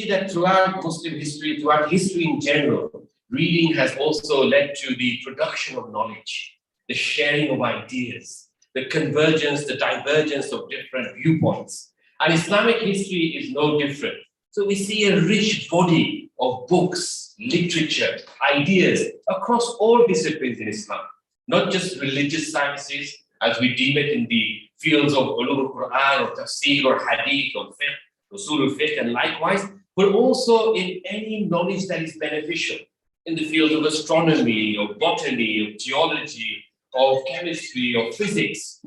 that throughout Muslim history, throughout history in general, reading has also led to the production of knowledge, the sharing of ideas, the convergence, the divergence of different viewpoints. And Islamic history is no different. So we see a rich body of books, literature, ideas across all disciplines in Islam, not just religious sciences, as we deem it in the fields of ulum al-Quran or tafsir or hadith or fiqh, usul al-fiqh, and likewise, but also in any knowledge that is beneficial in the fields of astronomy, of botany, of geology, of chemistry, of physics.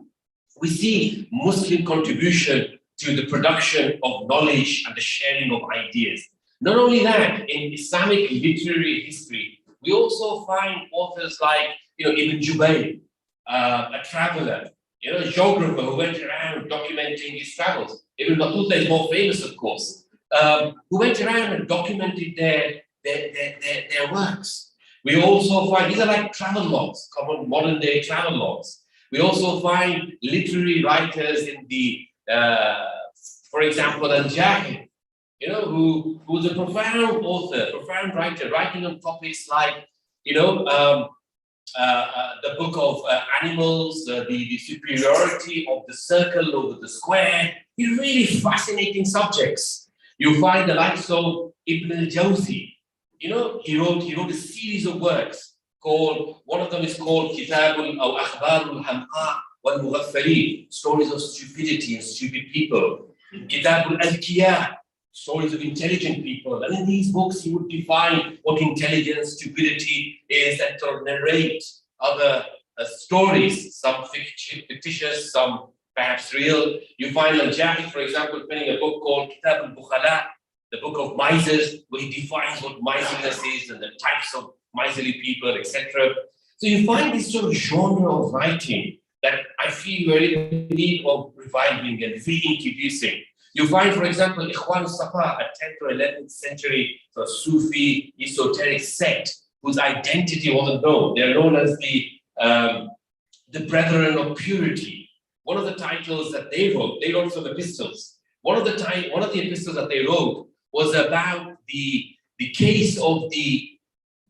We see Muslim contribution to the production of knowledge and the sharing of ideas. Not only that, in Islamic literary history, we also find authors like Ibn Jubayr, a traveler, a geographer who went around documenting his travels. Ibn Battuta is more famous, of course, who went around and documented their works. We also find, these are like travel logs, common modern day travel logs. We also find literary writers in the, for example, al-Jahid, who was a profound author, profound writer, writing on topics like, the book of animals, the superiority of the circle over the square. These really fascinating subjects. You find the likes of Ibn al-Jawzi. He wrote a series of works called, one of them is called Kitabul aw Akhbarul Hamqa wal Mughaffalin, stories of stupidity and stupid people. Kitabul al-Kiyah, stories of intelligent people. And in these books, he would define what intelligence, stupidity is, and sort of narrate other stories, some fictitious, some perhaps real. You find al-Jahid, for example, penning a book called Kitab al-Bukhala, the book of misers, where he defines what miserliness is and the types of miserly people, etc. So you find this sort of genre of writing that I feel we're in need of reviving and reintroducing. You find, for example, Ikhwan al-Safa, a 10th or 11th century sort of Sufi esoteric sect whose identity wasn't known. They're known as the Brethren of Purity. One of the titles that they wrote some epistles. One of the epistles that they wrote was about the case of the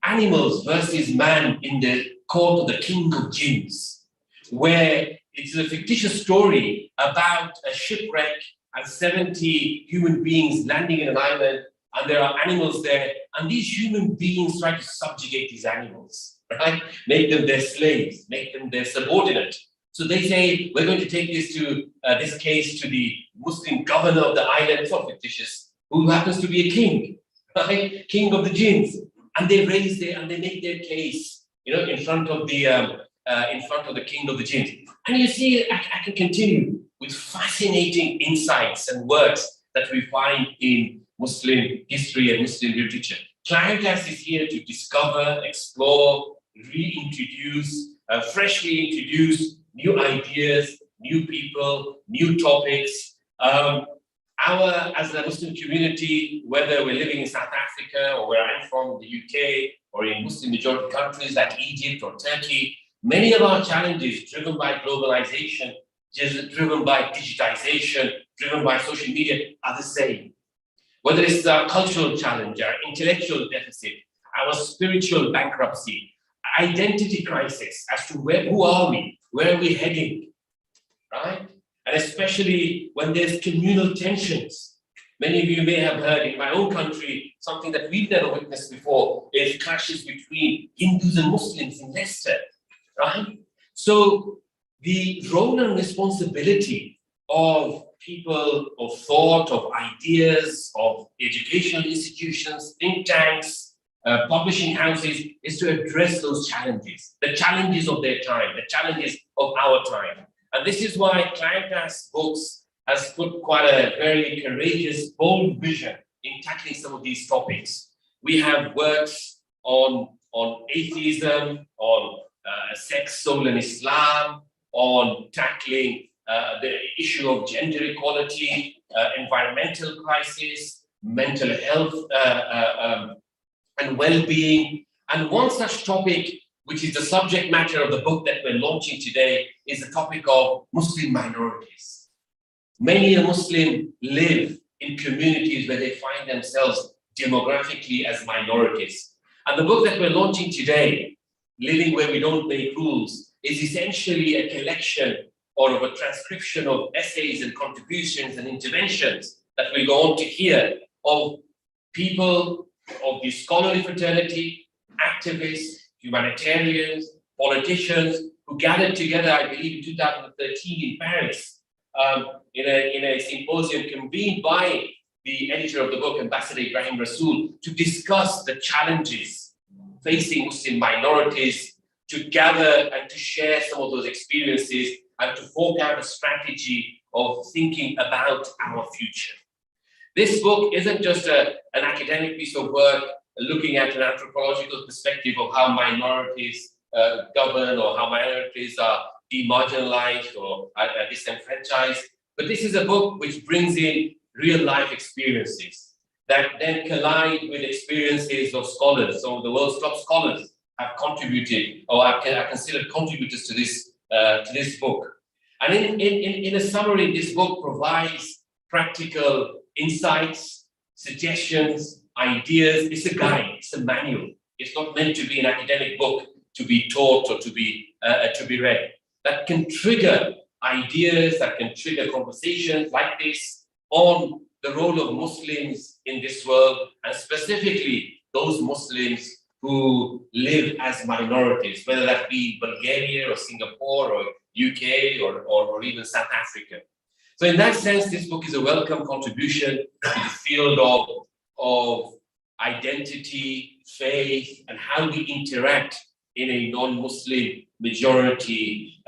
animals versus man in the court of the king of jinns, where it's a fictitious story about a shipwreck and 70 human beings landing in an island, and there are animals there, and these human beings try to subjugate these animals, right? Make them their slaves, make them their subordinate. So they say, we're going to take this case to the Muslim governor of the island, it's not fictitious, who happens to be a king, right? King of the jinns. And they make their case, in front of the king of the jinns. And you see, I can continue with fascinating insights and works that we find in Muslim history and Muslim literature. Claritas is here to discover, explore, reintroduce, freshly introduce new ideas, new people, new topics. As a Muslim community, whether we're living in South Africa or where I'm from, the UK, or in Muslim majority countries like Egypt or Turkey, many of our challenges driven by globalization, driven by digitization, driven by social media are the same. Whether it's our cultural challenge, our intellectual deficit, our spiritual bankruptcy, identity crisis as to who are we, where are we heading, right? And especially when there's communal tensions. Many of you may have heard in my own country, something that we've never witnessed before is clashes between Hindus and Muslims in Leicester, right? So the role and responsibility of people of thought, of ideas, of educational institutions, think tanks, publishing houses, is to address those challenges, the challenges of their time, the challenges of our time. And this is why Claritas Books has put quite a very courageous, bold vision in tackling some of these topics. We have works on atheism, on sex, soul, and Islam, on tackling the issue of gender equality, environmental crisis, mental health, and well-being. And one such topic, which is the subject matter of the book that we're launching today, is the topic of Muslim minorities. Many a Muslim live in communities where they find themselves demographically as minorities. And the book that we're launching today, Living Where We Don't Make Rules, is essentially a collection or of a transcription of essays and contributions and interventions that we'll go on to hear of people of the scholarly fraternity, activists, humanitarians, politicians, who gathered together, I believe, in 2013 in Paris, in a symposium convened by the editor of the book, Ambassador Ibrahim Rasool, to discuss the challenges facing Muslim minorities, to gather and to share some of those experiences, and to fork out a strategy of thinking about our future. This book isn't just an academic piece of work looking at an anthropological perspective of how minorities govern or how minorities are demarginalized or are disenfranchised, but this is a book which brings in real life experiences that then collide with experiences of scholars. So the world's top scholars have contributed, or are considered contributors to this book. And in a summary, this book provides practical insights, suggestions, ideas. It's a guide, it's a manual. It's not meant to be an academic book to be taught or to be read. That can trigger ideas, that can trigger conversations like this on the role of Muslims in this world, and specifically those Muslims who live as minorities, whether that be Bulgaria or Singapore or UK or even South Africa. So in that sense, this book is a welcome contribution to the field of identity, faith, and how we interact in a non-Muslim majority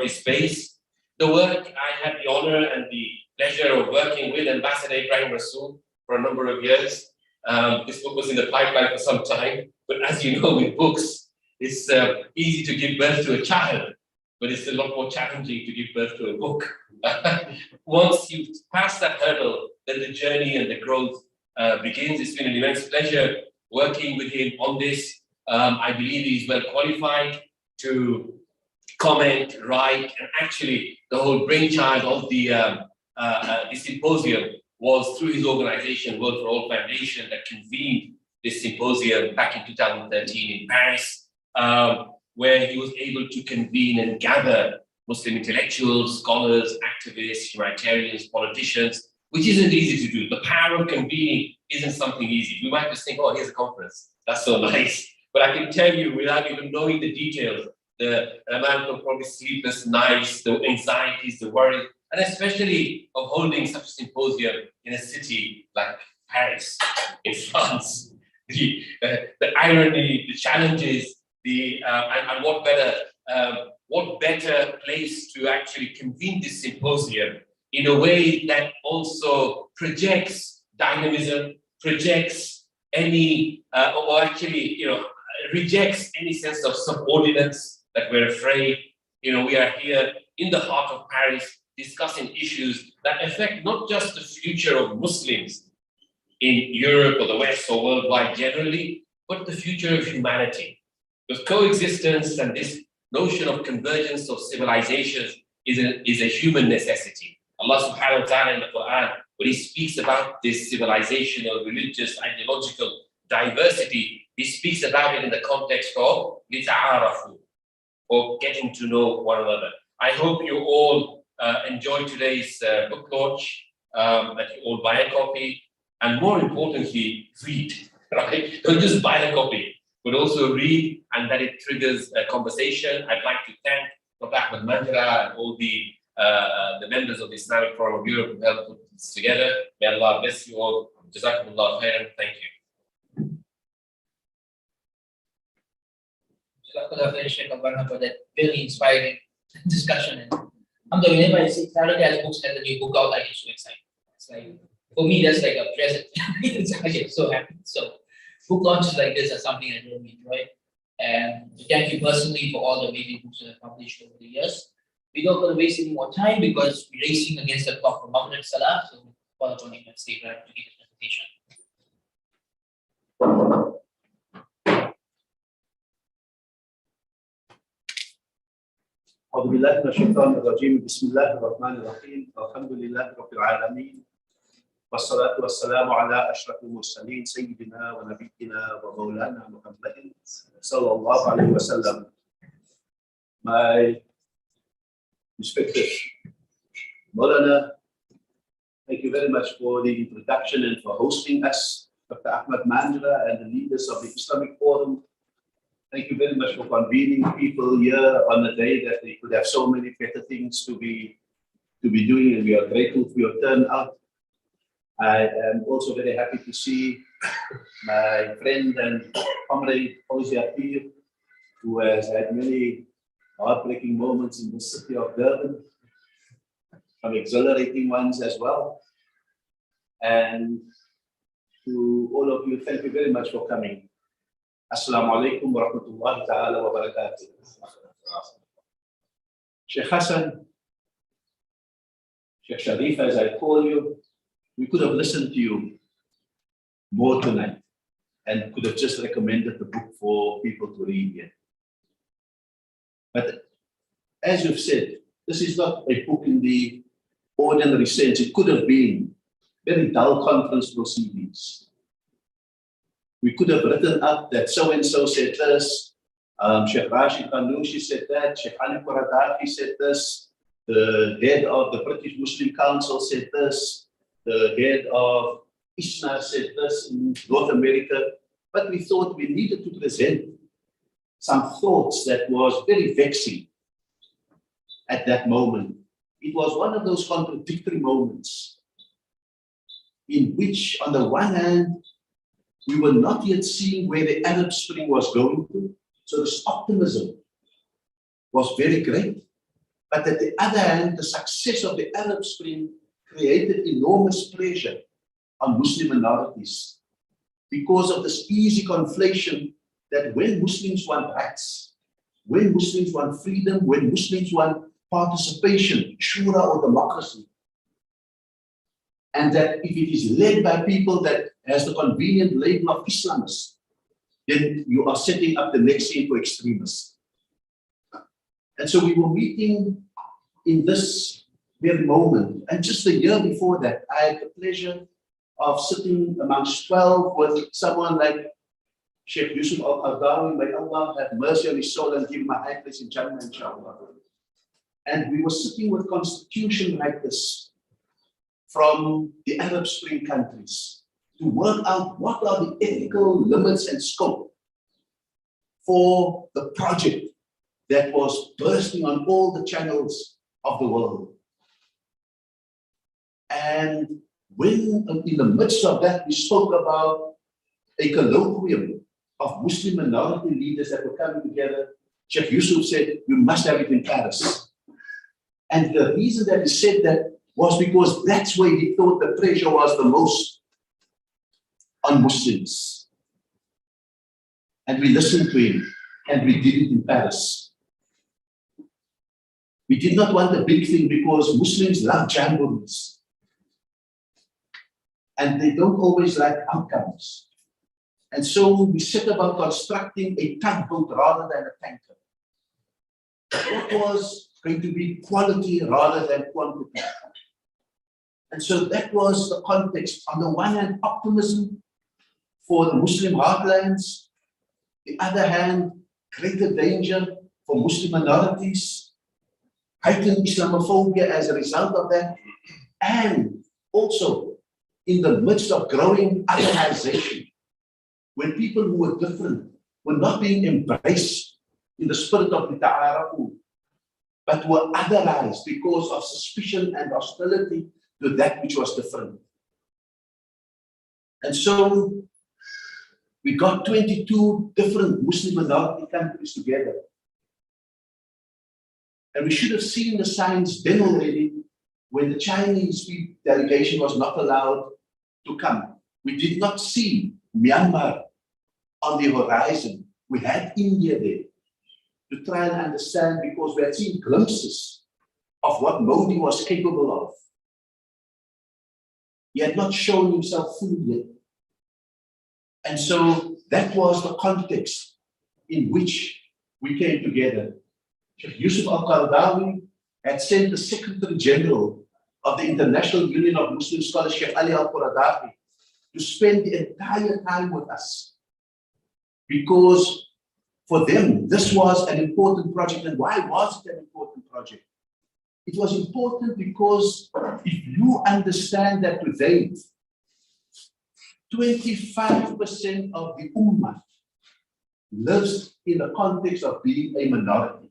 space. The work, I had the honor and the pleasure of working with Ambassador Ibrahim Rasool for a number of years. This book was in the pipeline for some time, but as you know, with books, it's easy to give birth to a child, but it's a lot more challenging to give birth to a book. Once you pass that hurdle, then the journey and the growth begins. It's been an immense pleasure working with him on this. I believe he's well qualified to comment, write, and actually the whole brainchild of the symposium was through his organization, World for All Foundation, that convened this symposium back in 2013 in Paris, where he was able to convene and gather Muslim intellectuals, scholars, activists, humanitarians, politicians, which isn't easy to do. The power of convening isn't something easy. You might just think, oh, here's a conference. That's so nice. But I can tell you, without even knowing the details, the amount of probably sleepless nights, the anxieties, the worries, and especially of holding such a symposium in a city like Paris, in France. The irony, the challenges, and what better place to actually convene this symposium in a way that also projects dynamism, projects any, or actually, rejects any sense of subordinates that we're afraid. We are here in the heart of Paris discussing issues that affect not just the future of Muslims in Europe or the West or worldwide generally, but the future of humanity. Because coexistence and this notion of convergence of civilizations is a human necessity. Allah subhanahu wa ta'ala in the Quran, when he speaks about this civilizational, religious, ideological diversity, he speaks about it in the context of lita'arafu, or getting to know one another. I hope you all enjoy today's book launch, that you all buy a copy, and more importantly, read, right? Don't just buy a copy, but also read, and that it triggers a conversation. I'd like to thank Dr. Ahmed Manjra and all the members of the Islamic Forum of Europe who helped put this together. May Allah bless you all. Jazakumullah khairan. Thank you. Shaykh al-Bana for that very inspiring discussion. And whenever I see Saturday has books and the new book out, I get so excited. It's like, for me, that's like a present. I get so happy. So book launches like this are something I really enjoy. And thank you personally for all the amazing books that I've published over the years. We don't want to waste any more time because we're racing against the clock for Maghrib Salah. So follow up on him and stay right to give his presentation. أعوذ بالله من الشيطان الرجيم بسم الله الرحمن الرحيم الحمد لله رب العالمين والصلاة والسلام على أشرف المرسلين سيدنا ونبينا ومولانا محمد صلى الله عليه وسلم. My respected Maulana, thank you very much for the introduction and for hosting us, Dr. Ahmad Mandra and the leaders of the Islamic Forum. Thank you very much for convening people here on a day that they could have so many better things to be doing, and we are grateful for your turnout. I am also very happy to see my friend and comrade Fawzi Apir, who has had many heartbreaking moments in the city of Durban, some exhilarating ones as well. And to all of you, thank you very much for coming. Assalamu alaikum wa rahmatullahi ta'ala wa barakatuh. Shaykh Hassan, Shaykh Sharif, as I call you, we could have listened to you more tonight and could have just recommended the book for people to read here. But as you've said, this is not a book in the ordinary sense. It could have been very dull conference proceedings. We could have written up that so-and-so said this, Sheikh Rashid Khanoushi said that, Sheikh Ali Quradafi said this, the head of the British Muslim Council said this, the head of ISNA said this in North America. But we thought we needed to present some thoughts that was very vexing at that moment. It was one of those contradictory moments in which, on the one hand, we were not yet seeing where the Arab Spring was going to. So this optimism was very great. But at the other hand, the success of the Arab Spring created enormous pressure on Muslim minorities because of this easy conflation that when Muslims want rights, when Muslims want freedom, when Muslims want participation, shura or democracy, and that if it is led by people that has the convenient label of Islamists, then you are setting up the next scene for extremists. And so we were meeting in this very moment. And just the year before that, I had the pleasure of sitting amongst 12 with someone like Sheikh Yusuf Al-Qaradawi. May Allah have mercy on his soul and give him a high place in Jannah, inshallah. And we were sitting with constitution like this from the Arab Spring countries to work out what are the ethical limits and scope for the project that was bursting on all the channels of the world. And when in the midst of that, we spoke about a colloquium of Muslim minority leaders that were coming together, Sheikh Yusuf said, "You must have it in Paris." And the reason that he said that was because that's where he thought the pressure was the most on Muslims. And we listened to him, and we did it in Paris. We did not want a big thing because Muslims love jamborees. And they don't always like outcomes. And so we set about constructing a tugboat rather than a tanker. What was going to be quality rather than quantity? And so that was the context. On the one hand, optimism for the Muslim heartlands. The other hand, greater danger for Muslim minorities, heightened Islamophobia as a result of that, and also in the midst of growing Arabization, when people who were different were not being embraced in the spirit of the ta'arafu, but were otherized because of suspicion and hostility to that which was different. And so we got 22 different Muslim minority countries together. And we should have seen the signs then already when the Chinese delegation was not allowed to come. We did not see Myanmar on the horizon. We had India there to try and understand, because we had seen glimpses of what Modi was capable of. He had not shown himself fully yet. And so that was the context in which we came together. Sheikh Yusuf Al-Qaradawi had sent the Secretary General of the International Union of Muslim Scholars, Sheikh Ali Al-Quradawi, to spend the entire time with us. Because for them, this was an important project. And why was it an important project? It was important because if you understand that today, 25% of the Ummah lives in the context of being a minority.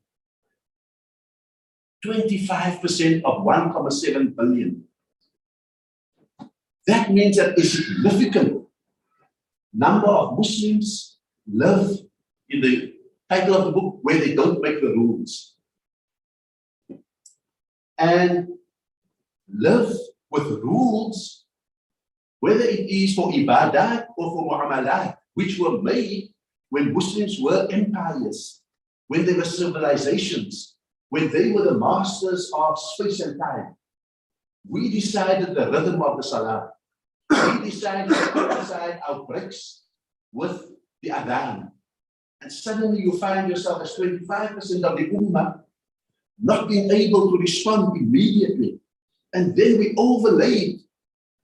25% of 1.7 billion. That means that a significant number of Muslims live in the title of the book where they don't make the rules. And live with rules, whether it is for ibadat or for muamalat, which were made when Muslims were empires, when they were civilizations, when they were the masters of space and time. We decided the rhythm of the salah. We decided to put aside our bricks with the adhan. And suddenly you find yourself as 25% of the ummah not being able to respond immediately. And then we overlaid,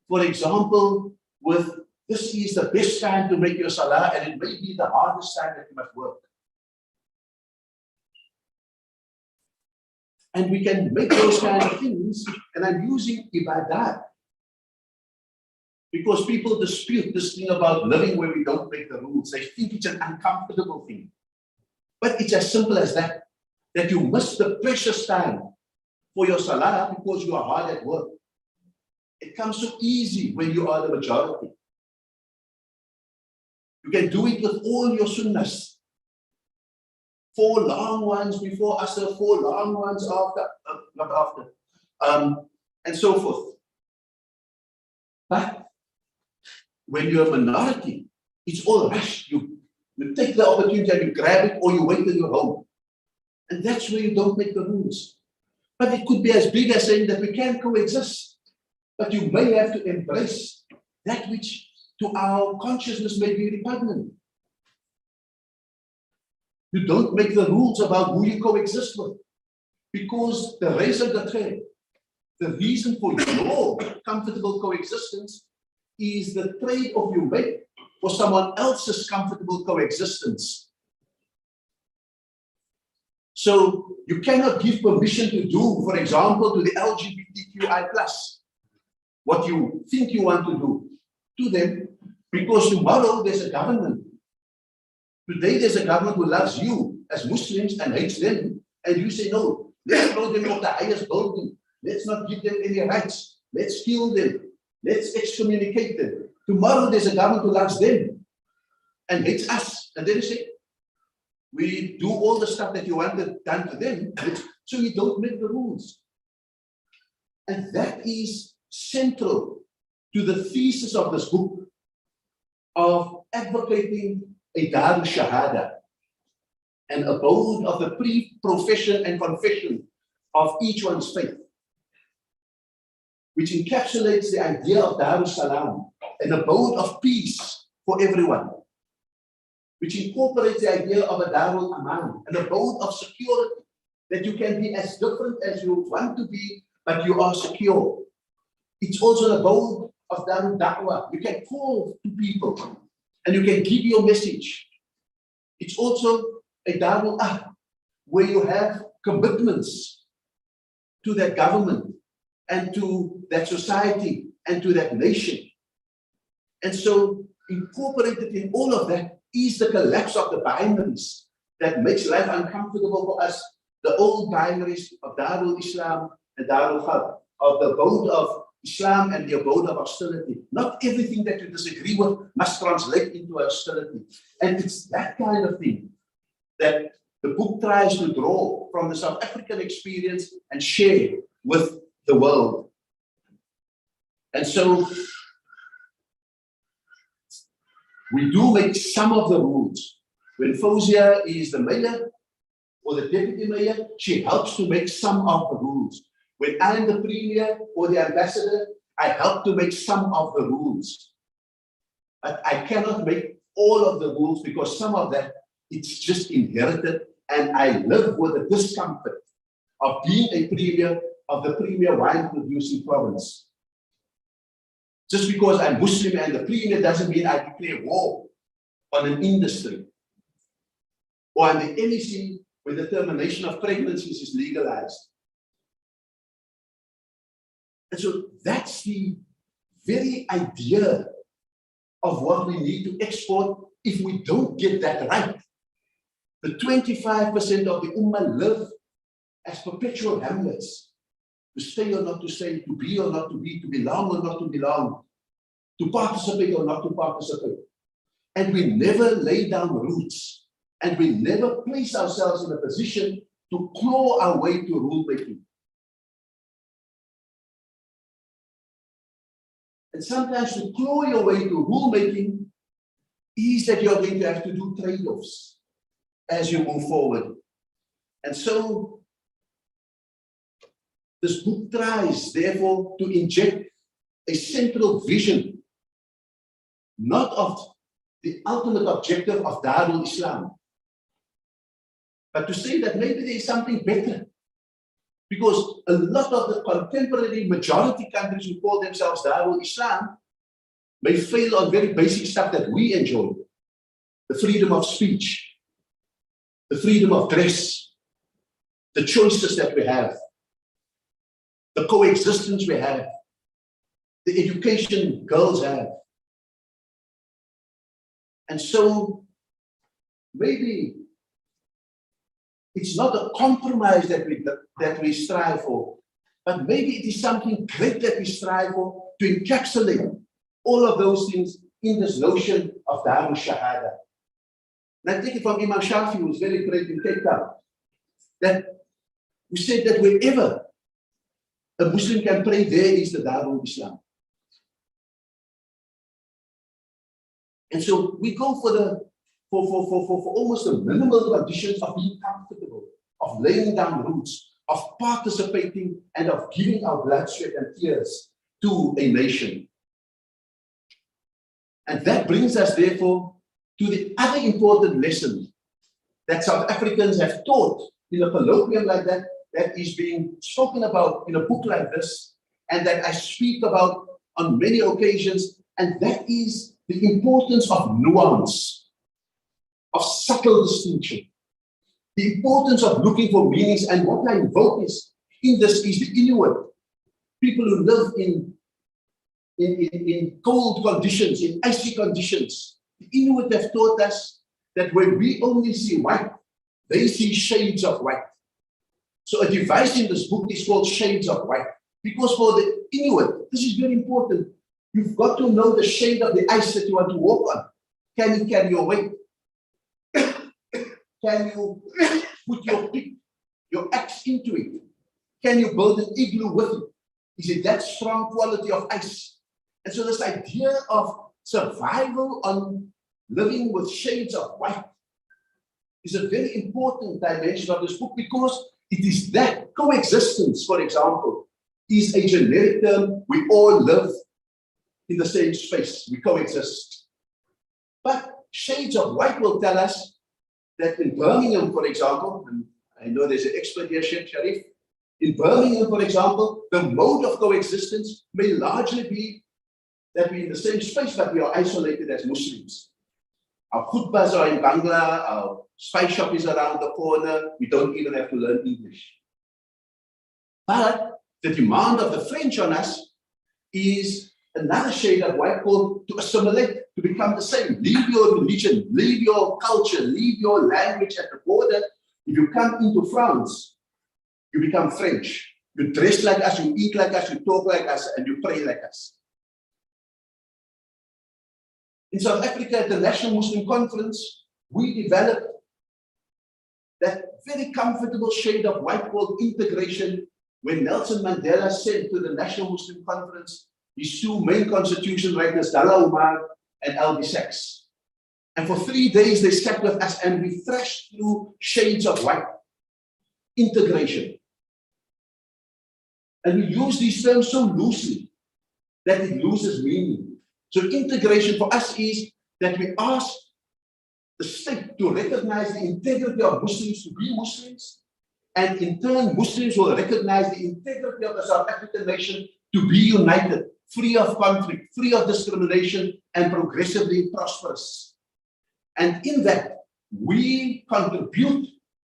for example, with this is the best time to make your salah and it may be the hardest time that you must work. And we can make those kind of things, and I'm using ibadat because people dispute this thing about living where we don't make the rules. They think it's an uncomfortable thing. But it's as simple as that, that you miss the precious time for your salah because you are hard at work. It comes so easy when you are the majority. You can do it with all your sunnahs. 4 long ones before Asr, 4 long ones after, not after, and so forth. But when you're a minority, it's all rushed. You take the opportunity and you grab it, or you wait till you're home. And that's where you don't make the rules. But it could be as big as saying that we can coexist. But you may have to embrace that which to our consciousness may be repugnant. You don't make the rules about who you coexist with. Because the raison d'être, the reason for your comfortable coexistence is the trade-off you make for someone else's comfortable coexistence. So you cannot give permission to do, for example, to the LGBTQI+, what you think you want to do to them, because tomorrow there's a government. Today there's a government who loves you as Muslims and hates them, and you say, no, let's throw them off the highest building. Let's not give them any rights. Let's kill them. Let's excommunicate them. Tomorrow there's a government who loves them and hates us. And then you say, we do all the stuff that you wanted done to them, so you don't make the rules. And that is central to the thesis of this book of advocating a Darul Shahada, an abode of the pre-profession and confession of each one's faith, which encapsulates the idea of Darul Salam, an abode of peace for everyone, which incorporates the idea of a Darul Aman, an abode of security, that you can be as different as you want to be, but you are secure. It's also an abode of Darul Da'wah. You can call to people and you can give your message. It's also a Darul Ahd, where you have commitments to that government and to that society and to that nation. And so incorporated in all of that is the collapse of the binaries that makes life uncomfortable for us. The old binaries of Darul Islam and Darul Harb, of the abode of Islam and the abode of hostility. Not everything that you disagree with must translate into hostility. And it's that kind of thing that the book tries to draw from the South African experience and share with the world. And so we do make some of the rules. When Fauzia is the mayor or the deputy mayor, she helps to make some of the rules. When I'm the premier or the ambassador, I help to make some of the rules. But I cannot make all of the rules because some of that, it's just inherited, and I live with the discomfort of being a premier, of the premier wine producing province. Just because I'm Muslim and the premier doesn't mean I declare war on an industry. Or on the NEC, when the termination of pregnancies is legalized. And so that's the very idea of what we need to export if we don't get that right. The 25% of the Ummah live as perpetual hamlets, to stay or not to stay, to be or not to be, to belong or not to belong, to participate or not to participate. And we never lay down roots, and we never place ourselves in a position to claw our way to rulemaking. And sometimes to claw your way to rulemaking is that you're going to have to do trade-offs as you move forward. And so this book tries, therefore, to inject a central vision, not of the ultimate objective of Darul Islam, but to say that maybe there is something better. Because a lot of the contemporary majority countries who call themselves Darul Islam may fail on very basic stuff that we enjoy. The freedom of speech, the freedom of dress, the choices that we have, the coexistence we have, the education girls have. And so maybe it's not a compromise that we strive for, but maybe it is something great that we strive for, to encapsulate all of those things in this notion of Darul Shahada. And I take it from Imam Shafi, who was very great in Cape Town, that we said that wherever a Muslim can pray, there is the Darul Islam. And so we go for almost the minimal conditions of being comfortable, of laying down roots, of participating, and of giving our blood, sweat, and tears to a nation. And that brings us, therefore, to the other important lesson that South Africans have taught in a colloquium like that, that is being spoken about in a book like this, and that I speak about on many occasions, and that is the importance of nuance, of subtle distinction, the importance of looking for meanings. And what I invoke is, in this is the Inuit, people who live in cold conditions, in icy conditions. The Inuit have taught us that when we only see white, they see shades of white. So a device in this book is called Shades of White, because for the Inuit, this is very important. You've got to know the shade of the ice that you want to walk on. Can you carry your weight? Can you put your pick, your axe into it? Can you build an igloo with it? Is it that strong quality of ice? And so this idea of survival on living with shades of white is a very important dimension of this book, because it is that coexistence, for example, is a generic term. We all live in the same space, we coexist. But shades of white will tell us that in Birmingham, for example, and I know there's an expert here, Shaykh Sharif, in Birmingham, for example, the mode of coexistence may largely be that we're in the same space, but we are isolated as Muslims. Our khutbahs are in Bangla, our spice shop is around the corner, we don't even have to learn English. But the demand of the French on us is another shade of white, called to assimilate, to become the same. Leave your religion, leave your culture, leave your language at the border. If you come into France, you become French. You dress like us, you eat like us, you talk like us, and you pray like us. In South Africa, at the National Muslim Conference, we developed that very comfortable shade of white called integration, when Nelson Mandela said to the National Muslim Conference, his two main constitution writers, Dalla Umar and Albie Sachs. And for 3 days, they sat with us and we thrashed through shades of white. Integration. And we use these terms so loosely that it loses meaning. So integration for us is that we ask the state to recognize the integrity of Muslims to be Muslims, And in turn, Muslims will recognize the integrity of the South African nation to be united, free of conflict, free of discrimination, and progressively prosperous. And in that, we contribute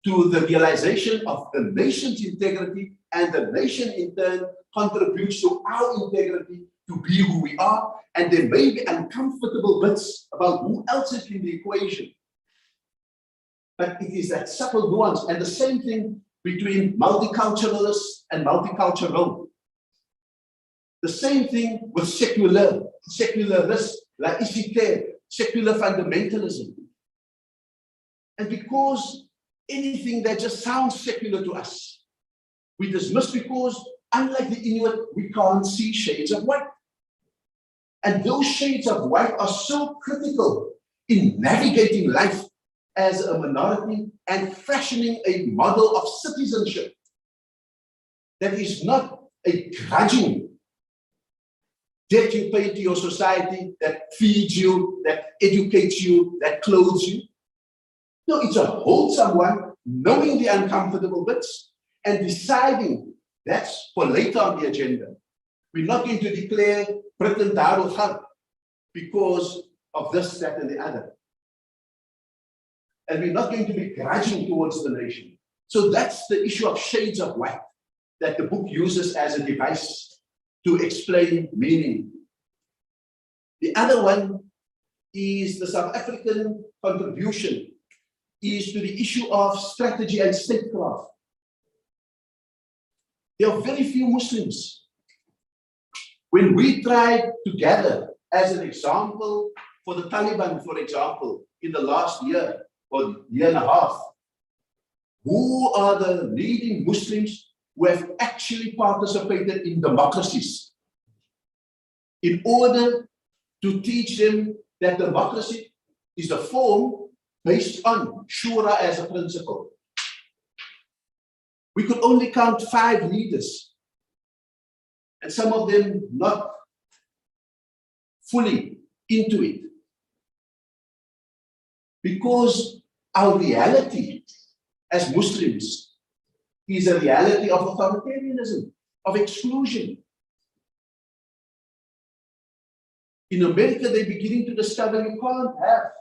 to the realization of the nation's integrity, and the nation in turn contributes to our integrity to be who we are. And there may be uncomfortable bits about who else is in the equation, but it is that subtle nuance. And the same thing between multiculturalists and multicultural. The same thing with secularists, laicite, secular fundamentalism. And because anything that just sounds secular to us, we dismiss, because unlike the Inuit, we can't see shades of white. And those shades of white are so critical in navigating life as a minority and fashioning a model of citizenship that is not a grudging debt you pay to your society that feeds you, that educates you, that clothes you. No, it's a wholesome one, knowing the uncomfortable bits and deciding that's for later on the agenda. We're not going to declare Britain Darul Harb because of this, that, and the other. And we're not going to be grudging towards the nation. So that's the issue of shades of white that the book uses as a device to explain meaning. The other one is the South African contribution is to the issue of strategy and statecraft. There are very few Muslims. When we tried to gather, as an example, for the Taliban, for example, in the last year or year and a half, who are the leading Muslims who have actually participated in democracies, in order to teach them that democracy is a form based on shura as a principle. We could only count 5 leaders, and some of them not fully into it. Because our reality as Muslims is a reality of authoritarianism, of exclusion. In America, they're beginning to discover you can't have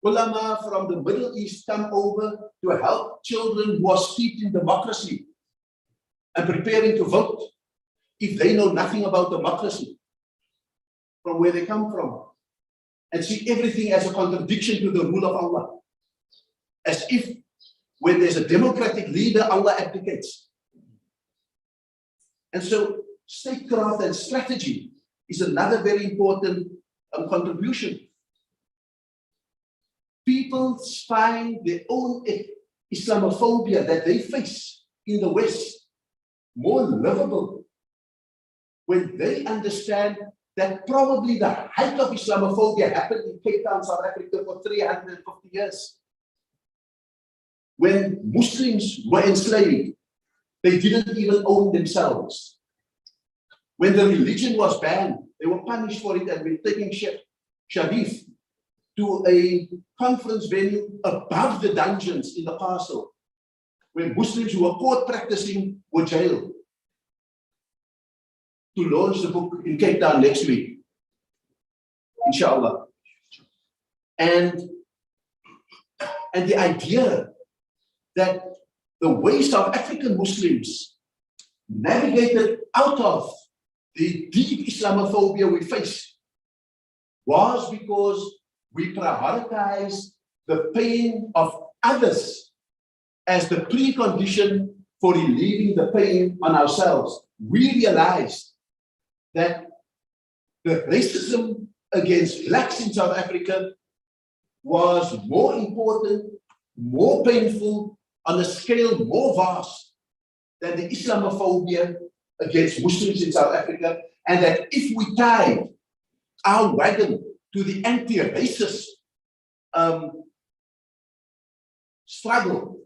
ulama from the Middle East come over to help children who are steeped in democracy and preparing to vote if they know nothing about democracy from where they come from, and see everything as a contradiction to the rule of Allah. As if when there's a democratic leader, Allah abdicates. And so statecraft and strategy is another very important contribution. People find their own Islamophobia that they face in the West more livable when they understand that probably the height of Islamophobia happened in Cape Town, South Africa for 350 years. When Muslims were enslaved, they didn't even own themselves. When the religion was banned, they were punished for it and were taking Shaykh Sharif to a conference venue above the dungeons in the castle, where Muslims who were caught practicing were jailed. To launch the book in Cape Town next week, inshallah. And the idea that the way South African Muslims navigated out of the deep Islamophobia we face was because we prioritized the pain of others as the precondition for relieving the pain on ourselves. We realized that the racism against blacks in South Africa was more important, more painful, on a scale more vast than the Islamophobia against Muslims in South Africa, and that if we tied our wagon to the anti-racist struggle,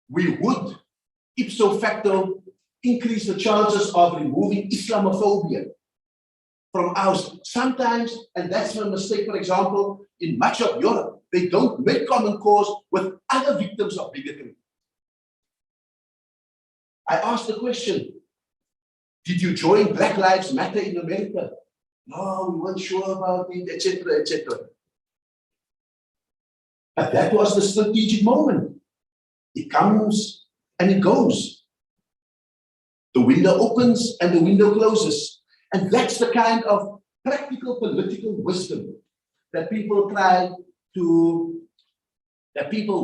we would ipso facto increase the chances of removing Islamophobia from ours. Sometimes, and that's a mistake, for example, in much of Europe, they don't make common cause with other victims of bigotry. I asked the question, did you join Black Lives Matter in America? No, we weren't sure about it, etc., etc. But that was the strategic moment. It comes and it goes. The window opens and the window closes. And that's the kind of practical political wisdom that people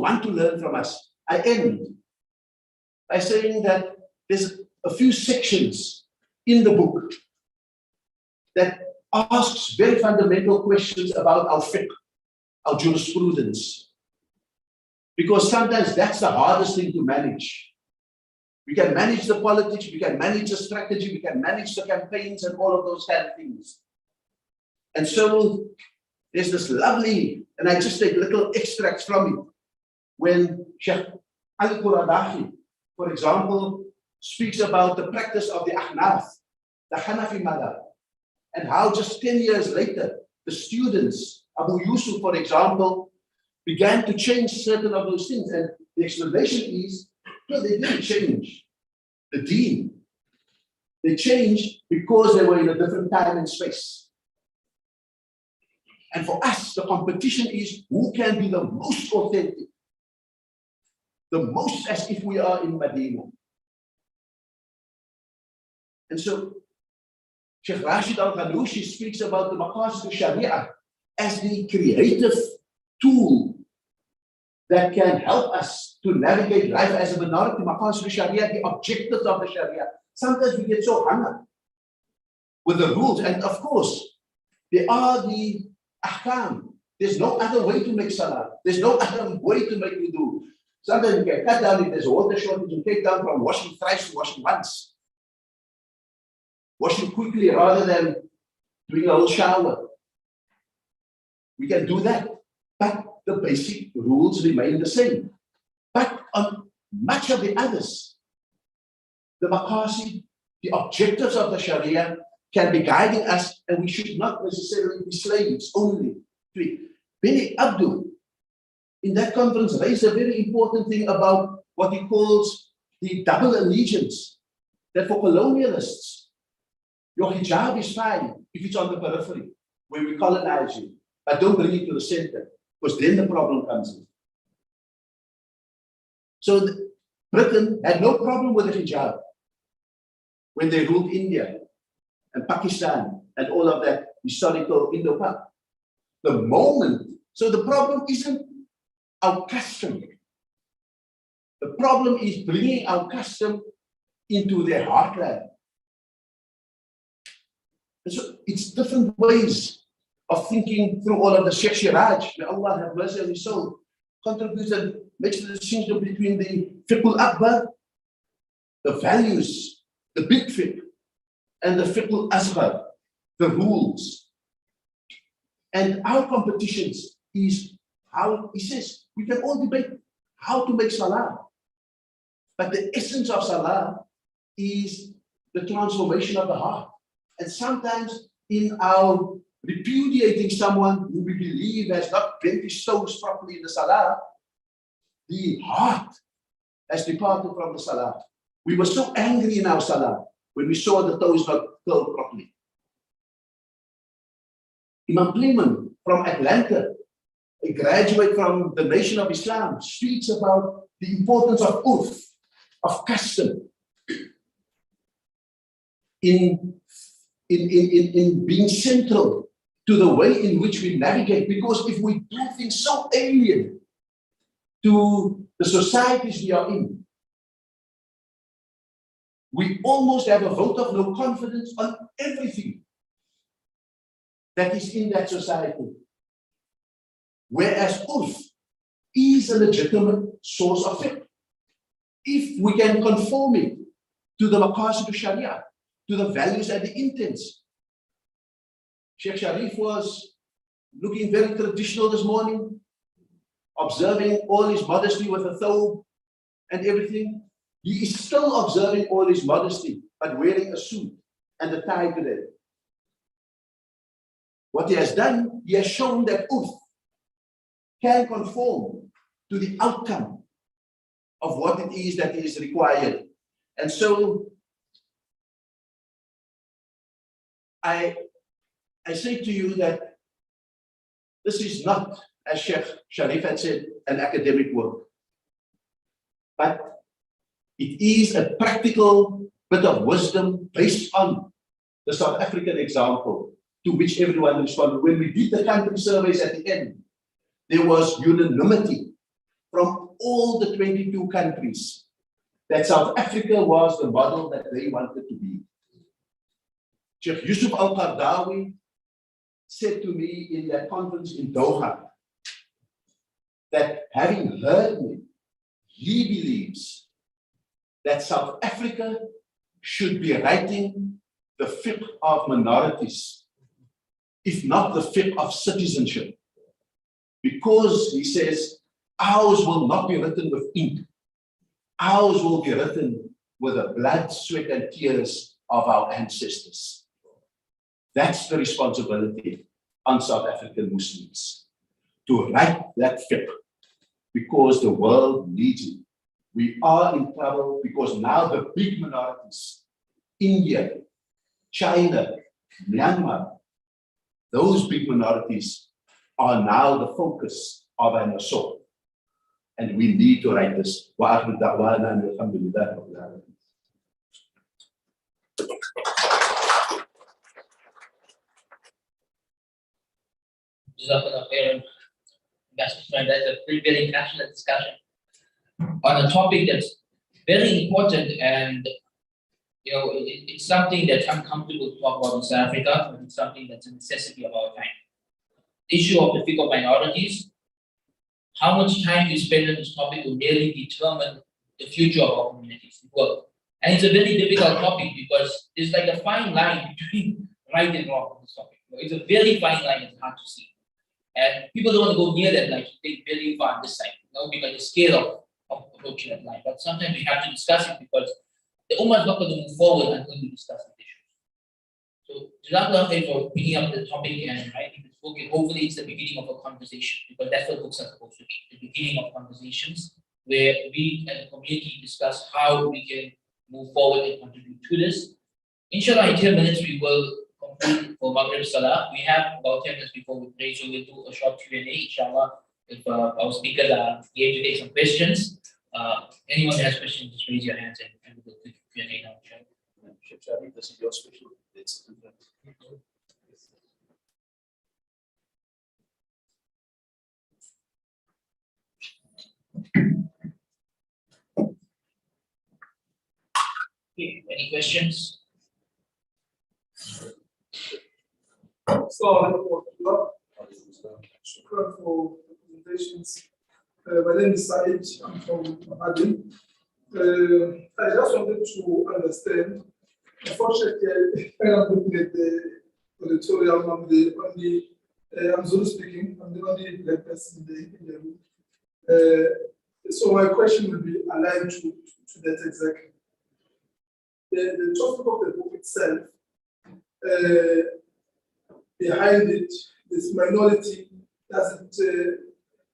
want to learn from us. I end by saying that there's a few sections in the book that asks very fundamental questions about our fiqh, our jurisprudence. Because sometimes that's the hardest thing to manage. We can manage the politics, we can manage the strategy, we can manage the campaigns and all of those kind of things. And so there's this lovely, and I just take little extracts from it, when Shaykh al-Quradahi, for example, speaks about the practice of the Ahnaf, the Hanafi madhab, and how just 10 years later, the students, Abu Yusuf, for example, began to change certain of those things. And the explanation is, no, they didn't change the deen. They changed because they were in a different time and space. And for us, the competition is who can be the most authentic, the most as if we are in Medina. And so, Sheikh Rashid Al-Ghanouchi speaks about the Maqasid al-Sharia as the creative tool that can help us to navigate life as a minority. Maqasid al-Sharia, the objectives of the Sharia. Sometimes we get so hung up with the rules. And of course, there are the ahkam. There's no other way to make salah. There's no other way to make wudu. Sometimes you can cut down if there's a water shortage, you take down from washing thrice to washing once. Washing quickly rather than doing a whole shower. We can do that. But the basic rules remain the same. But on much of the others, the maqasid, the objectives of the Sharia can be guiding us, and we should not necessarily be slaves only to it. Bini Abdul, in that conference, raised a very important thing about what he calls the double allegiance, that for colonialists, your hijab is fine if it's on the periphery, where we colonize you, but don't bring it to the center, because then the problem comes in. So Britain had no problem with the hijab when they ruled India and Pakistan and all of that historical Indo-Pak. The moment, so the problem isn't our custom. The problem is bringing our custom into their heartland. And so it's different ways of thinking through all of the. Shaykh Siraj, may Allah have mercy on his soul, contributes and makes the distinction between the fiqh al-akbar, the values, the big fiqh, and the fiqh al-asghar, the rules. And our competitions is how, he says, we can all debate how to make salah. But the essence of salah is the transformation of the heart. And sometimes in our repudiating someone who we believe has not bent his toes properly in the salah, the heart has departed from the salah. We were so angry in our salah when we saw the toes not curled properly. Imam Clement from Atlanta, a graduate from the Nation of Islam, speaks about the importance of urf, of custom, in being central to the way in which we navigate. Because if we do things so alien to the societies we are in, we almost have a vote of no confidence on everything that is in that society. Whereas urf is a legitimate source of fiqh. If we can conform it to the maqasid al-Sharia, to the values and the intents. Shaykh Sharif was looking very traditional this morning, observing all his modesty with a thobe and everything. He is still observing all his modesty, but wearing a suit and a tie today. What he has done, he has shown that urf can conform to the outcome of what it is that is required. And so I say to you that this is not, as Shaykh Sharif had said, an academic work, but it is a practical bit of wisdom based on the South African example to which everyone responded. When we did the country surveys at the end, there was unanimity from all the 22 countries that South Africa was the model that they wanted to be. Sheikh Yusuf al-Qaradawi said to me in that conference in Doha that having heard me, he believes that South Africa should be writing the fiqh of minorities, if not the fiqh of citizenship. Because, he says, ours will not be written with ink. Ours will be written with the blood, sweat, and tears of our ancestors. That's the responsibility on South African Muslims, to write that fiqh, because the world needs it. We are in trouble because now the big minorities, India, China, Myanmar, those big minorities are now the focus of an assault. And we need to write this. وَآخِرُ دَعْوَانَا أَنِ الْحَمْدُ لِلَّهِ رَبِّ الْعَالَمِينَ. Jazakallah khairan. That's a very passionate discussion on a topic that's very important, and it's something that's uncomfortable to talk about in South Africa, but it's something that's a necessity of our time. The issue of the fiqh of minorities, how much time you spend on this topic will really determine the future of our communities and work. And it's a very difficult topic because there's like a fine line between right and wrong on this topic. It's a very fine line, it's hard to see. And people don't want to go near that line, so they very far on this side, because the scale of approaching that line. But sometimes we have to discuss it because the Ummah is not going to move forward until we discuss these issues. So, Jazakallah khair for picking up the topic and writing this book, and hopefully it's the beginning of a conversation, because that's what books are supposed to be, the beginning of conversations where we as a community discuss how we can move forward and contribute to this. Inshallah, in 10 minutes we will complete for Maghrib Salah. We have about 10 minutes before we pray, so we'll do a short Q&A, inshallah, if our speakers are here to take some questions. Anyone that has questions, just raise your hands and we'll do Q&A now, inshallah. Shaykh Sharif, this is your special. Okay, any questions? So, shukran for presentations. My name is Said, I'm from Aden. I just wanted to understand, unfortunately, I am looking at the auditorium, I'm Zulu speaking, I'm the only black person in the room. So my question will be aligned to that exactly. The topic of the book itself, behind it, this minority,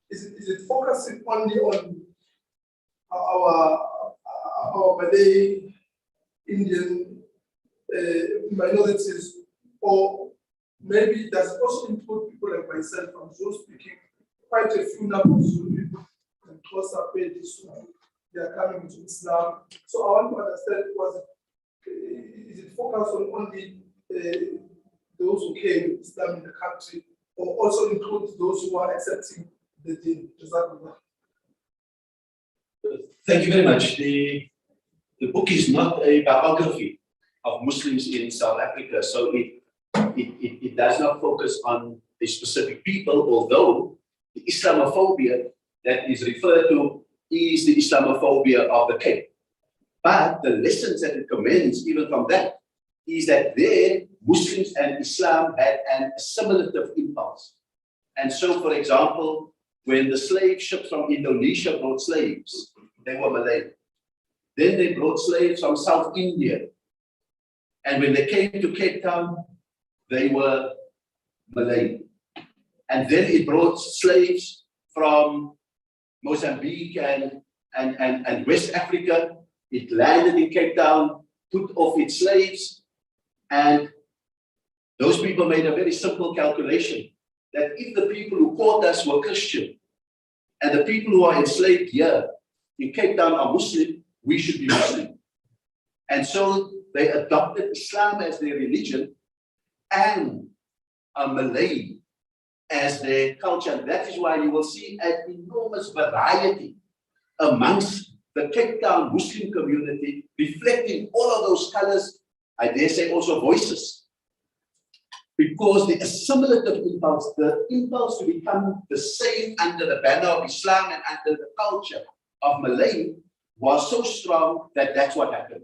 is it focusing only on our Malay, Indian minorities, or maybe does it also include people like myself? I'm Zulu speaking, quite a few number of Zulu people, and close up they are coming to Islam. So I want to understand, is it focused on only those who came to Islam in the country, or also includes those who are accepting the deen? Thank you very much. The book is not a biography of Muslims in South Africa, so it does not focus on a specific people, although the Islamophobia that is referred to is the Islamophobia of the Cape. But the lessons that it commends, even from that, is that there Muslims and Islam had an assimilative impulse. And so, for example, when the slave ships from Indonesia brought slaves, they were Malay. Then they brought slaves from South India. And when they came to Cape Town, they were Malay. And then it brought slaves from Mozambique and West Africa. It landed in Cape Town, put off its slaves, and those people made a very simple calculation that if the people who caught us were Christian and the people who are enslaved here in Cape Town are Muslim, we should be Muslim. And so they adopted Islam as their religion and Malay as their culture. That is why you will see an enormous variety amongst the Cape Town Muslim community, reflecting all of those colors, I dare say also voices. Because the assimilative impulse, the impulse to become the same under the banner of Islam and under the culture of Malay was so strong that that's what happened.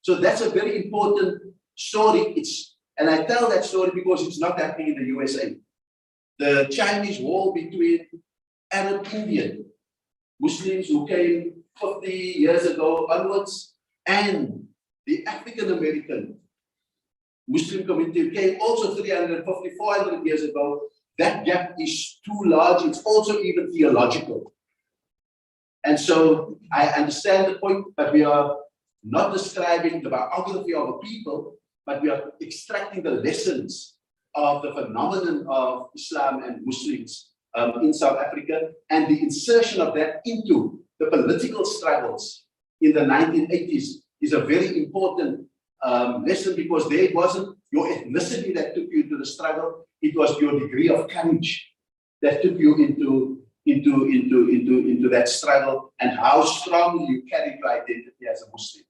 So that's a very important story. And I tell that story because it's not happening in the USA. The Chinese war between Arab Indian Muslims who came 50 years ago onwards and the African American Muslim community came also 350, 400 years ago. That gap is too large. It's also even theological. And so I understand the point, but we are not describing the biography of a people, but we are extracting the lessons of the phenomenon of Islam and Muslims in South Africa and the insertion of that into the political struggles in the 1980s is a very important lesson, because there wasn't your ethnicity that took you into the struggle, it was your degree of courage that took you into that struggle and how strongly you carried your identity as a Muslim.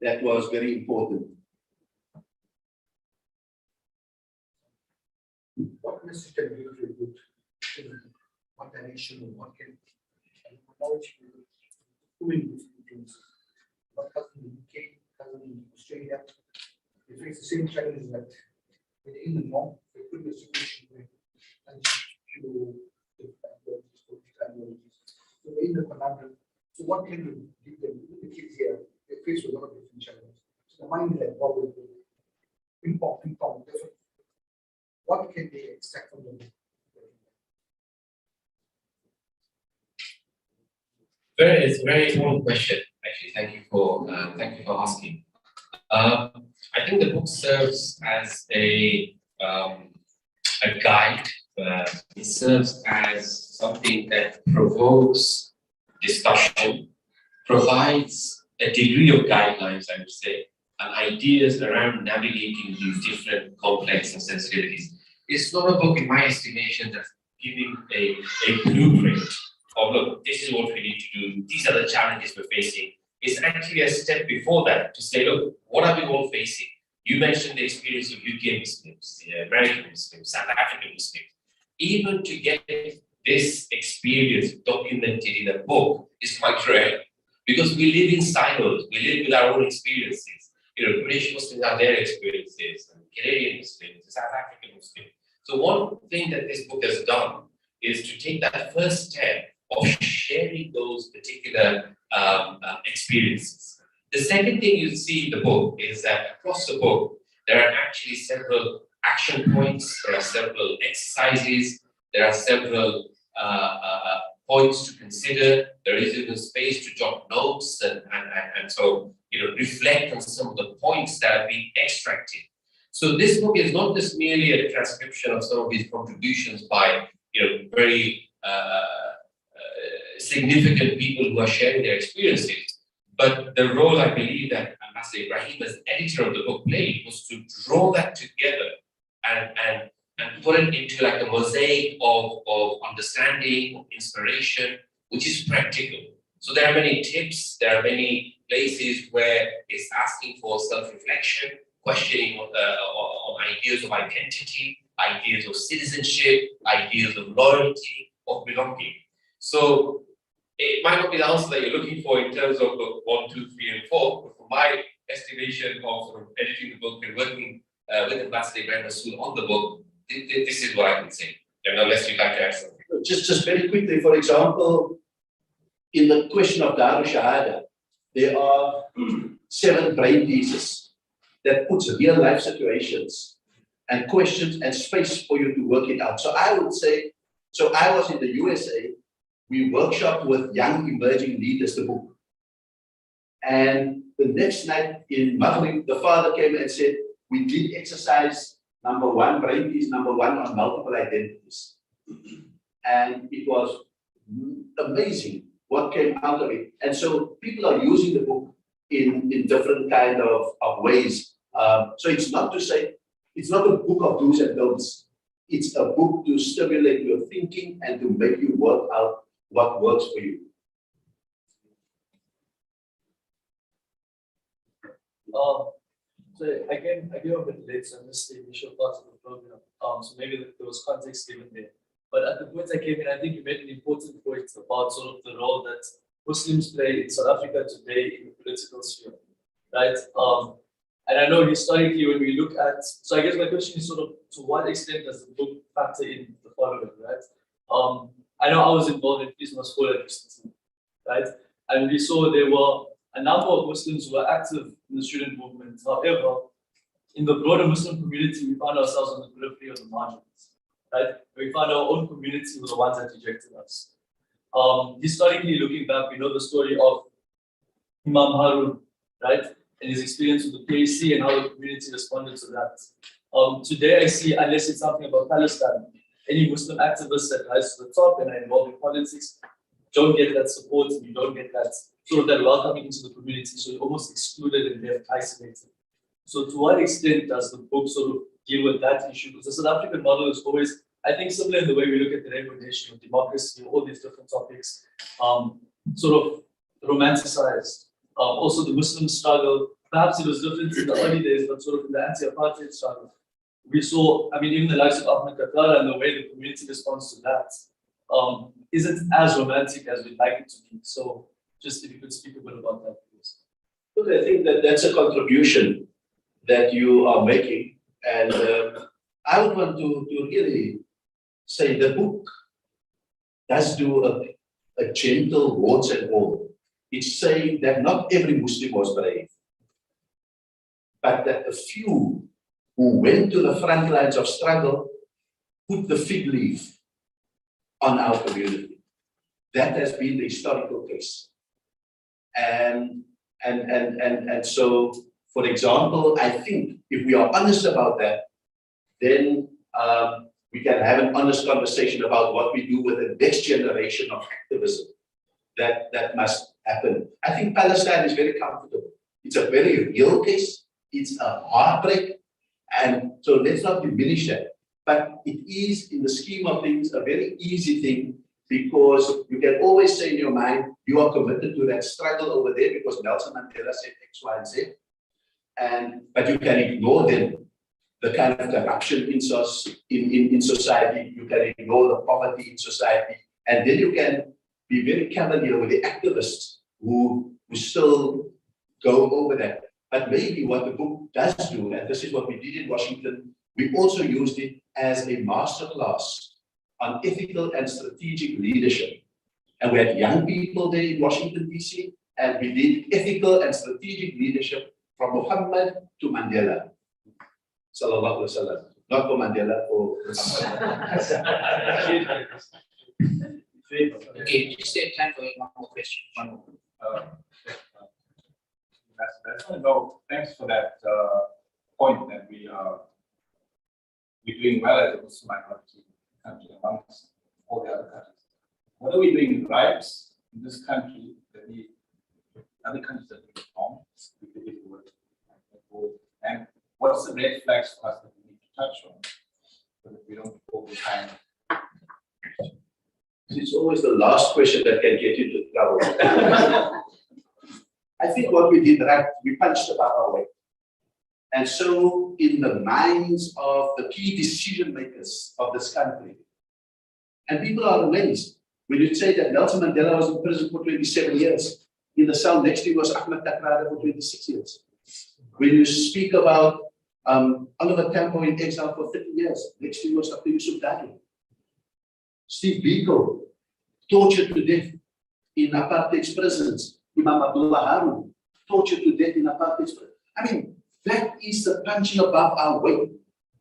That was very important. What message can you put in what direction or what can knowledge what happened in the UK, happened in Australia? They face the same challenges that within the norm, there could be a situation where you so in the conundrum, so what can you give them? The kids here, they face a lot of different challenges. So the mind is like bubble, ping pong, different. What can they extract from them? It's a very important question, actually. Thank you for asking. I think the book serves as a guide. It serves as something that provokes discussion, provides a degree of guidelines, I would say, and ideas around navigating these different complex and sensitivities. It's not a book, in my estimation, that's giving a blueprint of, look, this is what we need to do, these are the challenges we're facing. It's actually a step before that to say, look, what are we all facing? You mentioned the experience of UK Muslims, the American Muslims, South African Muslims. Even to get this experience documented in a book is quite rare, because we live in silos, we live with our own experiences. British Muslims have their experiences, and Canadian Muslims, South African Muslims. So one thing that this book has done is to take that first step of sharing those particular experiences. The second thing you see in the book is that across the book, there are actually several action points, there are several exercises, there are several points to consider. There is even space to jot notes and so reflect on some of the points that are being extracted. So this book is not just merely a transcription of some of these contributions by very significant people who are sharing their experiences. But the role I believe that Ambassador Ibrahim, as editor of the book, played was to draw that together and put it into like a mosaic of understanding, of inspiration, which is practical. So there are many tips, there are many places where it's asking for self-reflection, questioning on ideas of identity, ideas of citizenship, ideas of loyalty, of belonging. So it might not be the answer that you're looking for in terms of 1, 2, 3, and 4, but from my estimation of sort of editing the book and working with Ambassador Ibrahim Rasool on the book, this is what I can say. Unless you'd like to add something. Just very quickly, for example, in the question of Daru Shahada, there are 7 brain pieces that puts real life situations and questions and space for you to work it out. So I would say, so I was in the USA, we workshopped with young emerging leaders the book. And the next night in Maghrib, the father came and said, we did exercise number one, brain piece number one on multiple identities. And it was amazing what came out of it. And so people are using the book in different kind of ways. So it's not to say, it's not a book of do's and don'ts. It's a book to stimulate your thinking and to make you work out what works for you. So I came a bit late, so I missed the initial part of the program. So maybe there was context given there. But at the point I came in, I think you made an important point about sort of the role that Muslims play in South Africa today in the political sphere, right? And I know historically when we look at, so I guess my question is sort of to what extent does the book factor in the following, right? I know I was involved in Islamic Forum recently, right? And we saw there were a number of Muslims who were active in the student movement. However, in the broader Muslim community, we found ourselves on the periphery of the margins, right? We found our own community were the ones that rejected us. Historically, looking back, we know the story of Imam Harun, right? And his experience with the PAC and how the community responded to that. Today, I see, unless it's something about Palestine, any Muslim activists that rise to the top and are involved in politics don't get that support, and you don't get that sort of that welcoming into the community, so you're almost excluded and they're isolated. So to what extent does the book sort of deal with that issue? Because the South African model is always, I think, similar in the way we look at the regulation of democracy, all these different topics, sort of romanticized. Also the Muslim struggle, perhaps it was different in the early days, but sort of in the anti-apartheid struggle. We saw, I mean, even the likes of Ahmed Katara and the way the community responds to that isn't as romantic as we'd like it to be. So just if you could speak a bit about that, please. Look, I think that that's a contribution that you are making. And I would want to really say the book does do a gentle warts and all. It's saying that not every Muslim was brave, but that a few who went to the front lines of struggle put the fig leaf on our community. That has been the historical case. And so, for example, I think if we are honest about that, then we can have an honest conversation about what we do with the next generation of activism that must happen. I think Palestine is very comfortable. It's a very real case. It's a heartbreak. And so let's not diminish that. But it is, in the scheme of things, a very easy thing, because you can always say in your mind, you are committed to that struggle over there because Nelson Mandela said X, Y, and Z. But you can ignore them, the kind of corruption in society, you can ignore the poverty in society, and then you can be very cavalier with the activists who still go over that. But maybe what the book does do, and this is what we did in Washington, we also used it as a masterclass on ethical and strategic leadership. And we had young people there in Washington, D.C., and we did ethical and strategic leadership from Muhammad to Mandela. Sallallahu Alaihi Wasallam. Not for Mandela, for Okay, just take time for one more question. One more. No, thanks for that point that we're doing well as a Muslim minority country amongst all the other countries. What are we doing right in this country that the other countries are doing wrong? And what's the red flags for us that we need to touch on so that we don't fall behind? It's always the last question that can get you into trouble. I think what we did right, we punched above our weight. And so in the minds of the key decision makers of this country, and people are amazed when you say that Nelson Mandela was in prison for 27 years. In the cell next to him was Ahmed Katara for 26 years. When you speak about Oliver Tambo in exile for 30 years, next to him was Dr. Yusuf Dadi. Steve Biko, tortured to death in apartheid prisons. Imam Abdullah Harun, tortured to death in apartheid prisons. I mean, that is the punching above our weight.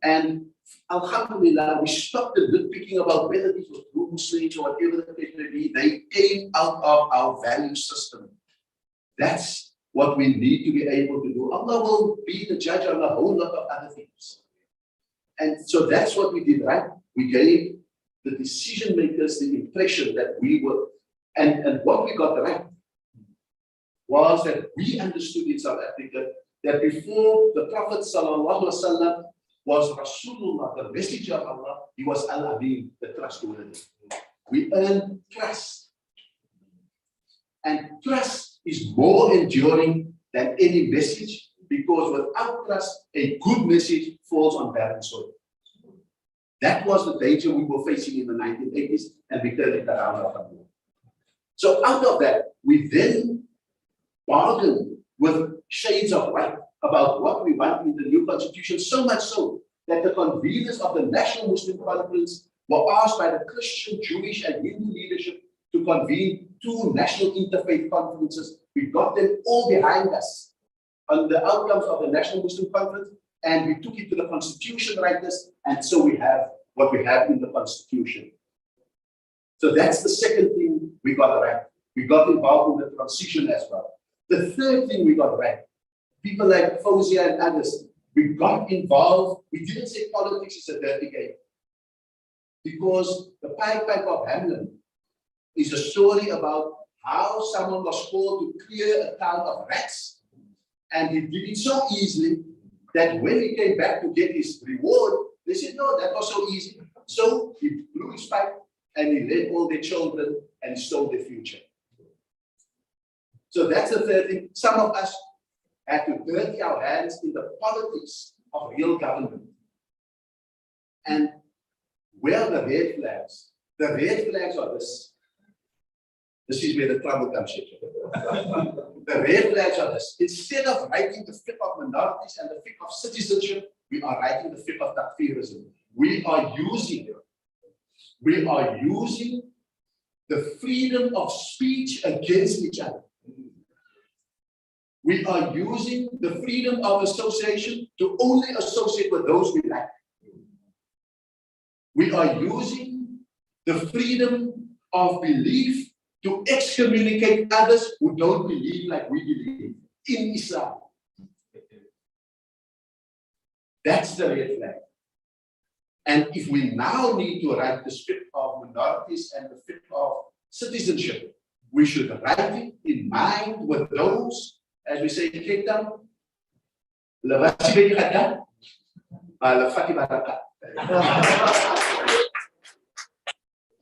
And Alhamdulillah, we stopped the nitpicking about whether these were true Muslims or whatever the case may be. They came out of our value system. That's what we need to be able to do. Allah will be the judge on a whole lot of other things. And so that's what we did, right? We gave the decision makers the impression that we were, and what we got right was that we understood in South Africa that before the Prophet ﷺ was Rasulullah, the messenger of Allah, he was Al-Amin, the trustworthy. We earned trust. And trust is more enduring than any message, because without trust, a good message falls on barren soil. That was the danger we were facing in the 1980s, and we turned it around. So out of that, we then bargained with shades of white about what we want in the new constitution, so much so that the conveners of the National Muslim Conference were asked by the Christian, Jewish, and Hindu leadership to convene 2 national interfaith conferences. We got them all behind us on the outcomes of the National Muslim Conference, and we took it to the constitution writers, and so we have what we have in the constitution. So that's the second thing we got right. We got involved in the transition as well. The third thing we got right, people like Fawzia and others, we got involved. We didn't say politics is a dirty game, because the pipe of Hamlin is a story about how someone was called to clear a town of rats, and he did it so easily that when he came back to get his reward, they said, no, that was so easy. So he blew his pipe and he led all their children and stole their future. So that's the third thing. Some of us had to dirty our hands in the politics of real government. And where are the red flags? The red flags are this. This is where the trouble comes in. The red flags are this. Instead of writing the fiqh of minorities and the fiqh of citizenship, we are writing the fiqh of takfirism. We are using the freedom of speech against each other. We are using the freedom of association to only associate with those we like. We are using the freedom of belief to excommunicate others who don't believe like we believe in Islam. That's the red flag. And if we now need to write the fiqh of minorities and the fiqh of citizenship, we should write it in mind with those, as we say in Cape Town,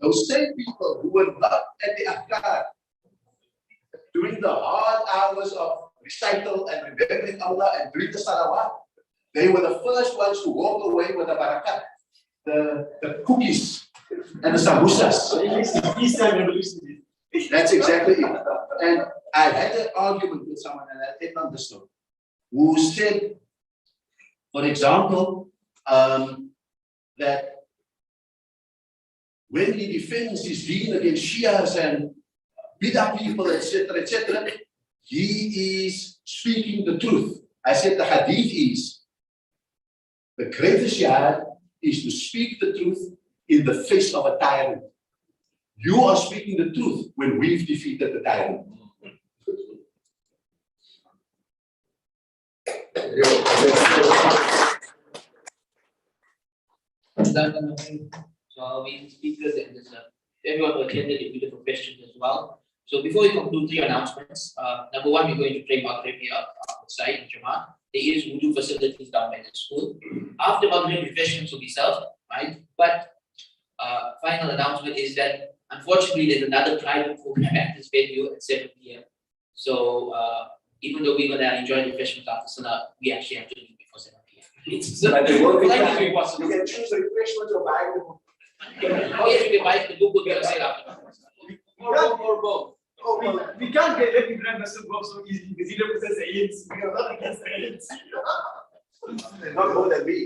those same people who were not at the Akar during the hard hours of recital and remembering Allah and doing the salawat, they were the first ones to walk away with the barakat, the cookies and the samosas. That's exactly it. And I had an argument with someone, and I didn't understand, who said, for example, that when he defends his deen against Shias and Bid'ah people, etc., he is speaking the truth. I said the hadith is, the greatest jihad is to speak the truth in the face of a tyrant. You are speaking the truth when we've defeated the tyrant. So we speakers and everyone who attended a beautiful questions as well. So before we conclude, 3 announcements. Number 1, we're going to pray Maghrib here outside in Jama'at. There is wudu facilities down by the school. After Maghrib, refreshments will be served, right? But final announcement is that unfortunately there's another private program at this venue at 7 p.m. So even though we're gonna enjoy the refreshments after Salah, we actually have to leave before 7 p.m. So But they won't be likely to be back. possible. You can choose refreshment or buy the book. Oh yes, we can buy the book, we'll be on sale after. Or both. We can't get Ibrahim Rasool so easily because he represents the ANC. We are not against the ANC. Not more than me.